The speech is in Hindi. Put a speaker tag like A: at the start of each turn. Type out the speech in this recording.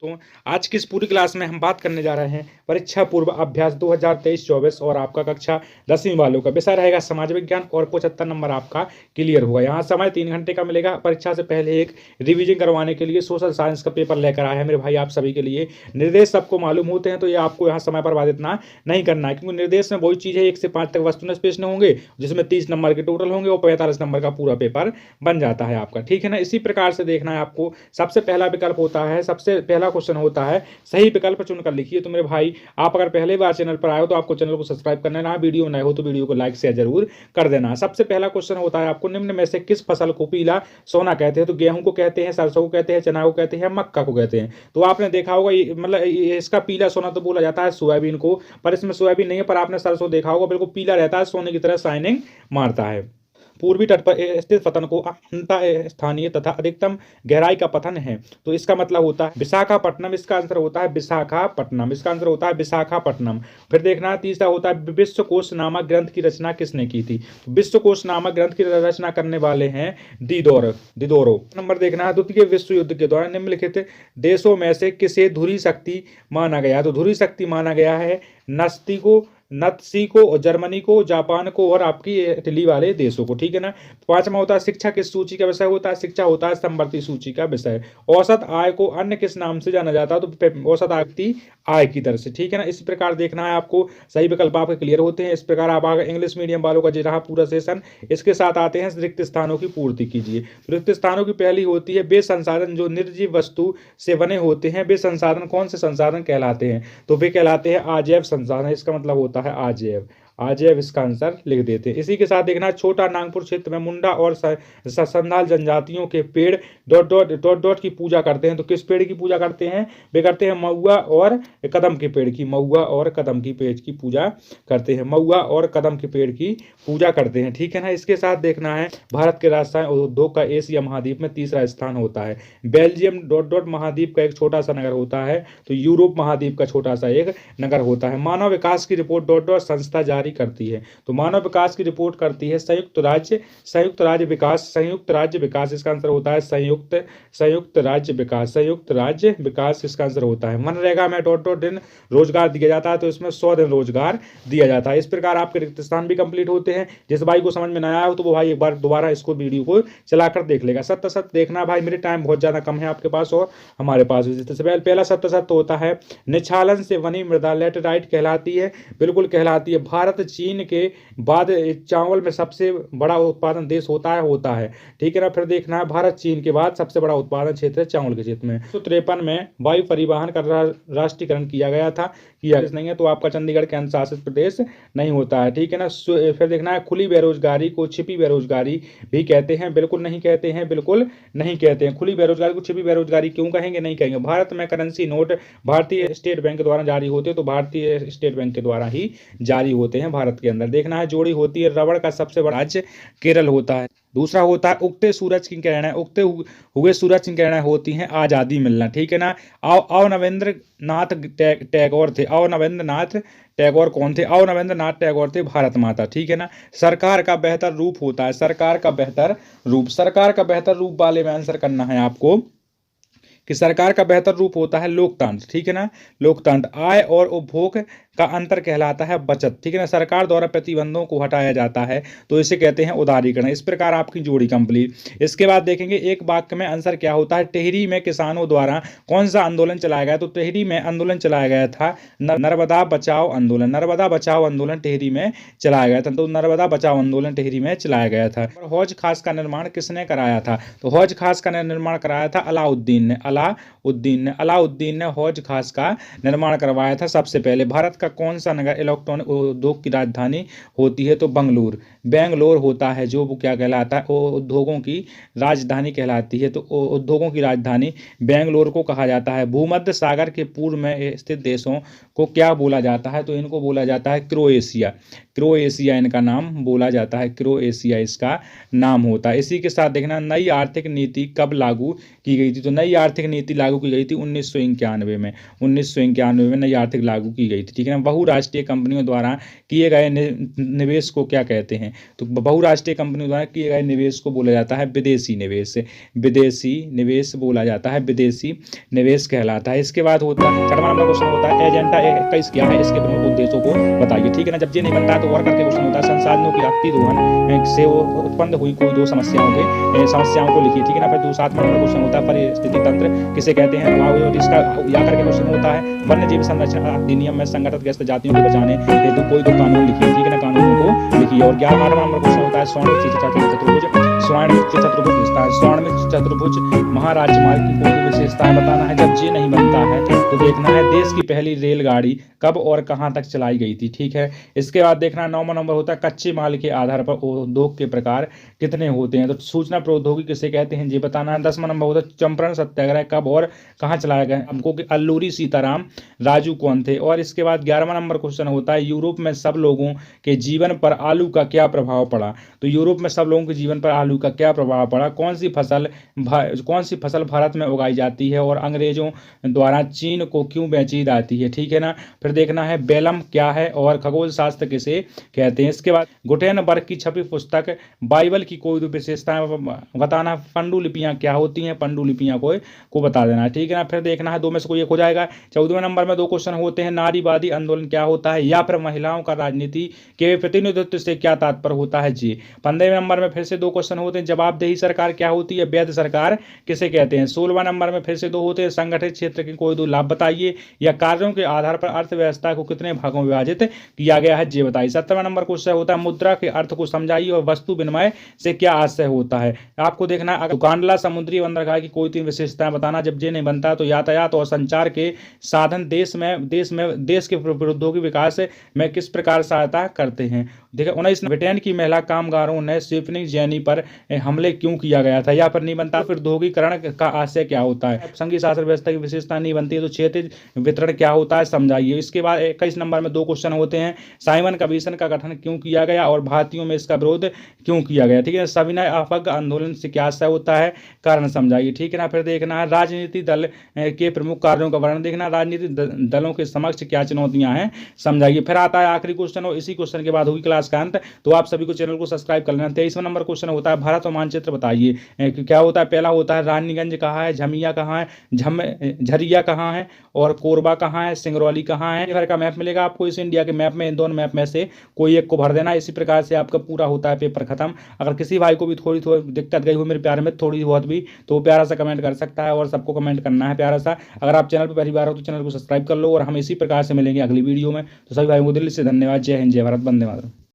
A: तो आज की इस पूरी क्लास में हम बात करने जा रहे हैं परीक्षा पूर्व अभ्यास 2023-24 और आपका कक्षा 10वीं वालों का विषय रहेगा समाज विज्ञान और 75 नंबर आपका क्लियर होगा। यहाँ समय 3 घंटे का मिलेगा। परीक्षा से पहले एक रिवीजन करवाने के लिए सोशल साइंस का पेपर लेकर आया है मेरे भाई आप सभी के लिए। निर्देश सबको मालूम होते हैं तो ये आपको यहाँ समय बर्बाद इतना नहीं करना है, क्योंकि निर्देश में वही चीज़ है 1 से 5 तक वस्तुनिष्ठ प्रश्न होंगे जिसमें 30 नंबर के टोटल होंगे और 45 नंबर का पूरा पेपर बन जाता है आपका। ठीक है ना, इसी प्रकार से देखना है आपको। सबसे पहला विकल्प होता है, सबसे पहला क्वेश्चन होता है सही विकल्प चुनकर लिखिए। तो मेरे भाई आप अगर पहली बार चैनल पर आए हो तो आपको चैनल को सब्सक्राइब करना है, वीडियो नए हो तो वीडियो को लाइक शेयर जरूर कर देना। सबसे पहला क्वेश्चन होता है आपको निम्न में से किस फसल को पीला सोना कहते हैं? तो गेहूं को कहते हैं, सरसों को कहते हैं, चना को कहते हैं, मक्का को कहते हैं। तो आपने देखा होगा मतलब इसका पीला सोना तो बोला जाता है सोयाबीन को, पर इसमें सोयाबीन नहीं है। पर आपने सरसों देखा होगा बिल्कुल पीला रहता है, सोने की तरह शाइनिंग मारता है। पूर्वी तट पर स्थित पतन को अंतः स्थानीय तथा अधिकतम गहराई का पतन है। तो इसका मतलब होता है विशाखापट्टनम। इसका आंसर होता है विशाखापट्टनम। इसका आंसर होता है विशाखापट्टनम। फिर देखना तीसरा होता है विश्वकोश नामक ग्रंथ की रचना किसने की थी? विश्वकोश नामक ग्रंथ की रचना करने वाले हैं दिदोरो। नंबर देखना है द्वितीय विश्व युद्ध के दौरान निम्नलिखित देशों में से किसे धुरी शक्ति माना गया? तो धुरी शक्ति माना गया है नत्सी को और जर्मनी को, जापान को और आपकी इटली वाले देशों को। ठीक है ना। पांचवा होता है शिक्षा किस सूची का विषय होता है? शिक्षा होता है समवर्ती सूची का विषय। औसत आय को अन्य किस नाम से जाना जाता है? तो औसत आय की तरह से। ठीक है ना। इस प्रकार देखना है आपको, सही विकल्प आपके क्लियर होते हैं। इस प्रकार आप आगे इंग्लिश मीडियम वालों का जो रहा पूरा सेशन, इसके साथ आते हैं रिक्त स्थानों की पूर्ति कीजिए। रिक्त स्थानों की पहली होती है वे संसाधन जो निर्जीव वस्तु से बने होते हैं, वे संसाधन कौन से संसाधन कहलाते हैं? तो वे कहलाते हैं अजैव संसाधन। इसका मतलब होता है अजैव इसका आंसर लिख देते हैं। इसी के साथ देखना छोटा नागपुर क्षेत्र में मुंडा और संथाल जनजातियों के पेड़ डॉट डॉट डॉट डॉट की पूजा करते हैं। तो किस पेड़ की पूजा करते हैं? वे करते हैं महुआ और कदम के पेड़ की। महुआ और कदम की पेड़ की पूजा करते हैं। महुआ और कदम के पेड़ की पूजा करते हैं। ठीक है ना। इसके साथ देखना है भारत के राजधानी उद्योग का एशिया महाद्वीप में तीसरा स्थान होता है। बेल्जियम डॉट डॉट महाद्वीप का एक छोटा सा नगर होता है। तो यूरोप महाद्वीप का छोटा सा एक नगर होता है। मानव विकास की रिपोर्ट डॉट डॉट संस्था जारी करती है। तो मानव विकास की रिपोर्ट करती है संयुक्त राज्य विकास। इसका आंसर होता है संयुक्त राज्य विकास इसका आंसर होता है। मनरेगा में डॉट डॉट दिन रोजगार दिया जाता है। तो इसमें 100 दिन रोजगार दिया जाता है। इस प्रकार आपके रिक्त स्थान भी कंप्लीट होते हैं। जिस भाई को समझ में ना आया हो तो वो भाई एक बार दोबारा इसको वीडियो को चलाकर देख लेगा। सत्य सत्य देखना भाई, मेरे टाइम बहुत ज्यादा कम है आपके पास और हमारे पास भी। पहला सत्य सत्य होता है निछालन से बनी मृदा लेटेराइट कहलाती है। बिल्कुल कहलाती है। भारत चीन के बाद चावल में सबसे बड़ा उत्पादन देश होता है। ठीक है ना। फिर देखना है भारत चीन के बाद सबसे बड़ा उत्पादन क्षेत्र है चावल के क्षेत्र में। 1953 में वायु परिवहन का राष्ट्रीयकरण किया गया था। नहीं है तो आपका चंडीगढ़ केंद्र शासित प्रदेश नहीं होता है। ठीक है ना। फिर देखना है खुली बेरोजगारी को छिपी बेरोजगारी भी कहते हैं। बिल्कुल नहीं कहते हैं। खुली बेरोजगारी को छिपी बेरोजगारी क्यों कहेंगे? नहीं कहेंगे। भारत में करेंसी नोट भारतीय स्टेट बैंक द्वारा जारी होते हैं। तो भारतीय स्टेट बैंक के द्वारा ही जारी होते हैं भारत के अंदर। देखना है जोड़ी होती है रबड़ का सबसे बड़ा राज्य केरल होता है। दूसरा होता है उगते सूरज की किरणें, उगते हुए सूरज की किरणें होती हैं आजादी मिलना। ठीक है ना। नवेंद्र नाथ टैगोर थे। नवेंद्र नाथ टैगोर कौन थे? नवेंद्र नाथ टैगोर थे भारत माता। ठीक है ना। सरकार का बेहतर रूप होता है। सरकार का बेहतर रूप वाले में आंसर करना है आपको कि सरकार का बेहतर रूप होता है लोकतंत्र। ठीक है ना। लोकतंत्र। आय और उपभोग का अंतर कहलाता है बचत। ठीक है ना। सरकार द्वारा प्रतिबंधों को हटाया जाता है तो इसे कहते हैं उदारीकरण। इस प्रकार आपकी जोड़ी कंप्लीट। इसके बाद देखेंगे एक वाक्य में आंसर क्या होता है। टिहरी में किसानों द्वारा कौन सा आंदोलन चलाया गया? तो टिहरी में आंदोलन चलाया गया था नर्मदा बचाओ आंदोलन। नर्मदा बचाओ आंदोलन टिहरी में चलाया गया था। तो नर्मदा बचाओ आंदोलन टिहरी में चलाया गया था। हौज खास का निर्माण किसने कराया था? तो हौज खास का निर्माण कराया था अलाउद्दीन ने हौज खास का निर्माण करवाया था सबसे पहले। भारत का कौन सा नगर इलेक्ट्रॉनिक उद्योग की राजधानी होती है? तो बेंगलोर होता है। जो वो क्या कहलाता है? उद्योगों की राजधानी कहलाती है। तो उद्योगों की राजधानी बेंगलोर को कहा जाता है। भूमध्य सागर के पूर्व में स्थित देशों को क्या बोला जाता है? तो इनको बोला जाता है क्रोएशिया इनका नाम बोला जाता है। क्रोएशिया इसका नाम होता है। इसी के साथ देखना नई आर्थिक नीति कब लागू की गई थी? तो नई आर्थिक नीति लागू की गई थी 1991 में। 1991 में नई आर्थिक लागू की गई थी। ठीक है हैं। बहुराष्ट्रीय कंपनियों द्वारा किए गए निवेश को क्या कहते हैं? तो बहुराष्ट्रीय कंपनियों द्वारा किए गए निवेश को बोला जाता है विदेशी निवेश। विदेशी निवेश बोला जाता है, विदेशी निवेश कहलाता है। इसके बाद होता है 6वां नंबर क्वेश्चन होता है एजेंडा 21 क्या है, इसके प्रमुख उद्देश्यों को बताइए। ठीक है ना, जब ये नहीं बनता है तो और करके क्वेश्चन होता है संसाधनों की अतिदोहन से उत्पन्न हुई कोई दो समस्याओं को लिखिए। ठीक है ना, फिर 7वां नंबर क्वेश्चन होता है परिस्थिति तंत्र किसे कहते हैं, और इसका या करके क्वेश्चन होता है वन्य जीव संरक्षण अधिनियम में संगठित ग्रस्त जातियों को बचाने हेतु कोई दो कानून लिखिए। ठीक है ना, कानूनों को लिखिए। और 8वां नंबर क्वेश्चन होता है स्वर्ण चतुर्भुज महाराजमार्ग की कोई विशेषता बताना है। जब ये नहीं बनता है तो देखना है देश की पहली रेलगाड़ी कब और कहां तक चलाई गई थी। ठीक है, इसके बाद देखना 9वां नंबर होता है कच्चे माल के आधार पर उद्योग के प्रकार कितने होते हैं, तो सूचना प्रौद्योगिकी किसे कहते हैं ये बताना है। 10वां नंबर होता है चंपारण सत्याग्रह कब और कहां चलाया गया, हमको कि अल्लूरी सीताराम राजू कौन थे। और इसके बाद 11वां नंबर क्वेश्चन होता है यूरोप में सब लोगों के जीवन पर आलू का क्या प्रभाव पड़ा, तो यूरोप में सब लोगों के जीवन पर आलू का क्या प्रभाव पड़ा। कौन सी फसल भारत में उगाई जाती है और अंग्रेजों द्वारा चीन को क्यों बेची जाती है। ठीक है ना, फिर देखना है बेलम क्या है और खगोल शास्त्र किसे कहते हैं। इसके बाद गुटेनबर्ग की छपी पुस्तक बाइबल की कोई दो विशेषताएं बताना। पांडुलिपियां क्या होती हैं, पांडुलिपियां को बता देना है। ठीक है ना, फिर देखना है दो में से कोई एक हो जाएगा। 14वें नंबर में दो क्वेश्चन होते हैं नारीवादी आंदोलन क्या होता है, या फिर महिलाओं का राजनीति के प्रतिनिधित्व से क्या तात्पर्य होता है जी। 15वें नंबर में फिर से दो क्वेश्चन होते हैं जवाबदेही सरकार क्या होती है, वैध सरकार किसे कहते हैं। 16वां नंबर में फिर से दो होते हैं संगठित क्षेत्र के कोई दो लाभ बताइए, या कार्यों के आधार पर अर्थव्यवस्था को कितने भागों में विभाजित किया गया है ये बताइए। 17वां नंबर क्वेश्चन होता है मुद्रा के अर्थ को समझाइए और वस्तु विनिमय से क्या आशय होता है। आपको देखना है कांडला समुद्री बंदरगाह की कोई तीन विशेषताएं बताना। जब ये नहीं बनता तो यातायात और संचार के साधन देश के प्रौद्योगिकी विकास में किस प्रकार सहायता करते हैं। देखिए 19 ब्रिटेन की महिला कामगारों ने स्टीफनी जेनी पर हमले क्यों किया गया था, या पर नहीं बनता फिर औद्योगिकरण का आशय क्या होता है। संघीय शासन व्यवस्था की विशेषता नहीं बनती है तो क्षेत्रीय वितरण क्या होता है समझाइए। इसके बाद 21 नंबर में दो क्वेश्चन होते हैं साइमन कमीशन का गठन क्यों किया गया और भारतीयों में इसका विरोध क्यों किया गया। ठीक है, सविनय अवज्ञा आंदोलन से क्या आशय होता है कारण समझाइए। ठीक है ना, फिर देखना है राजनीति दल के प्रमुख कार्यों का वर्णन देखना, राजनीतिक दलों के समक्ष क्या चुनौतियां हैं समझाइए। फिर आता है आखिरी क्वेश्चन और इसी क्वेश्चन के बाद होगी क्लास का अंत, तो आप सभी को चैनल को सब्सक्राइब कर लेना। 23वां नंबर क्वेश्चन होता है भारत और मानचित्र बताइए क्या होता है। पहला होता है रानीगंज कहाँ है, झमिया कहाँ है, झरिया कहाँ है और कोरबा कहाँ है, सिंगरौली कहाँ है। घर का मैप मिलेगा आपको इस इंडिया के मैप में, इन दोनों मैप में से कोई एक को भर देना। इसी प्रकार से आपका पूरा होता है पेपर खत्म। अगर किसी भाई को भी थोड़ी दिक्कत गई हो मेरे प्यार में थोड़ी बहुत भी, तो वो प्यारा सा कमेंट कर सकता है और सबको कमेंट करना है प्यारा सा। अगर आप चैनल पर पहली बार हो तो चैनल को सब्सक्राइब कर लो और हम इसी प्रकार से मिलेंगे अगली वीडियो में। तो सभी भाइयों को दिल से धन्यवाद। जय हिंद, जय भारत, वंदे मातरम।